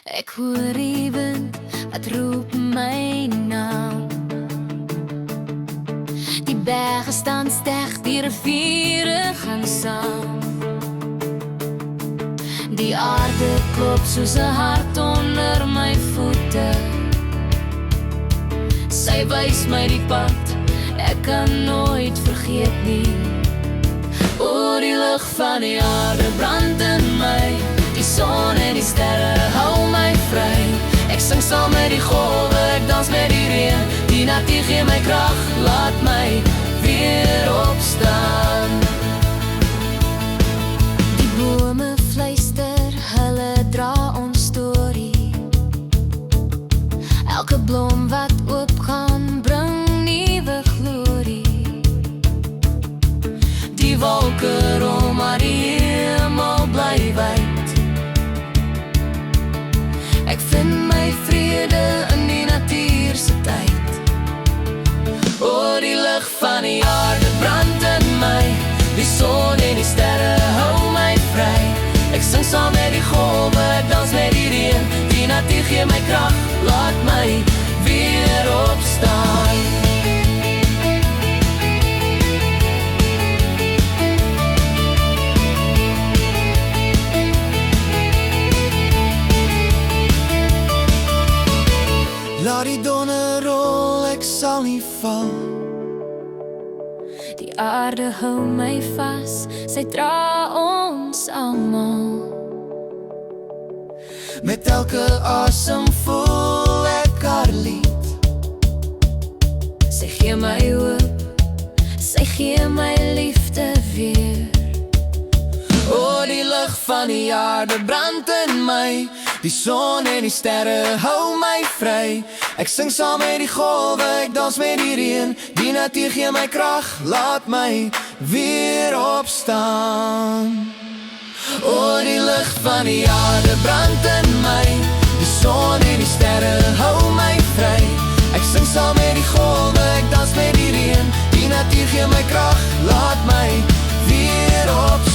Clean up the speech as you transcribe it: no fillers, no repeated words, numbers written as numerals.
Ek hoor die wind wat roep my naam. Die berge staan sterk, die riviere gaan saam. Die aarde klop soos 'n hart onder my voete. Sy wys my die pad, ek kan nooit vergeet nie. O, die lig van die aarde brand in my. Die son en die sterre hou my vry. Ek sing saam met die golwe, ek dans met die reën. Die natuur gee my krag, laat my weer opstaan. Die bome fluister, hulle dra ons storie. Elke blom wat oopgaan, bring nuwe glorie. Die wolke rol, maar die hemel bly wyd. Ek vind my vrede in die natuur se tyd. O, die lig van die aarde brand in my. Die son en die sterre hou my vry. Ek sing saam met die golwe, ek dans met die reën. Die natuur gee my krag, laat my weer opstaan. Laat die donder rol, ek sal nie val. Die aarde hou my vas, sy dra ons almal. Met elke asem voel ek haar lied. Sy gee my hoop, sy gee my liefde weer. O, die lig van die aarde brand in my. Die son en die sterre hou my vry. Ek sing saam met die golwe, ek dans met die reën. Die natuur gee my krag, laat my weer opstaan. O, die lig van die aarde brand in my. Die son en die sterre hou my vry. Ek sing saam met die golwe, ek dans met die reën. Die natuur gee my krag, laat my weer opstaan.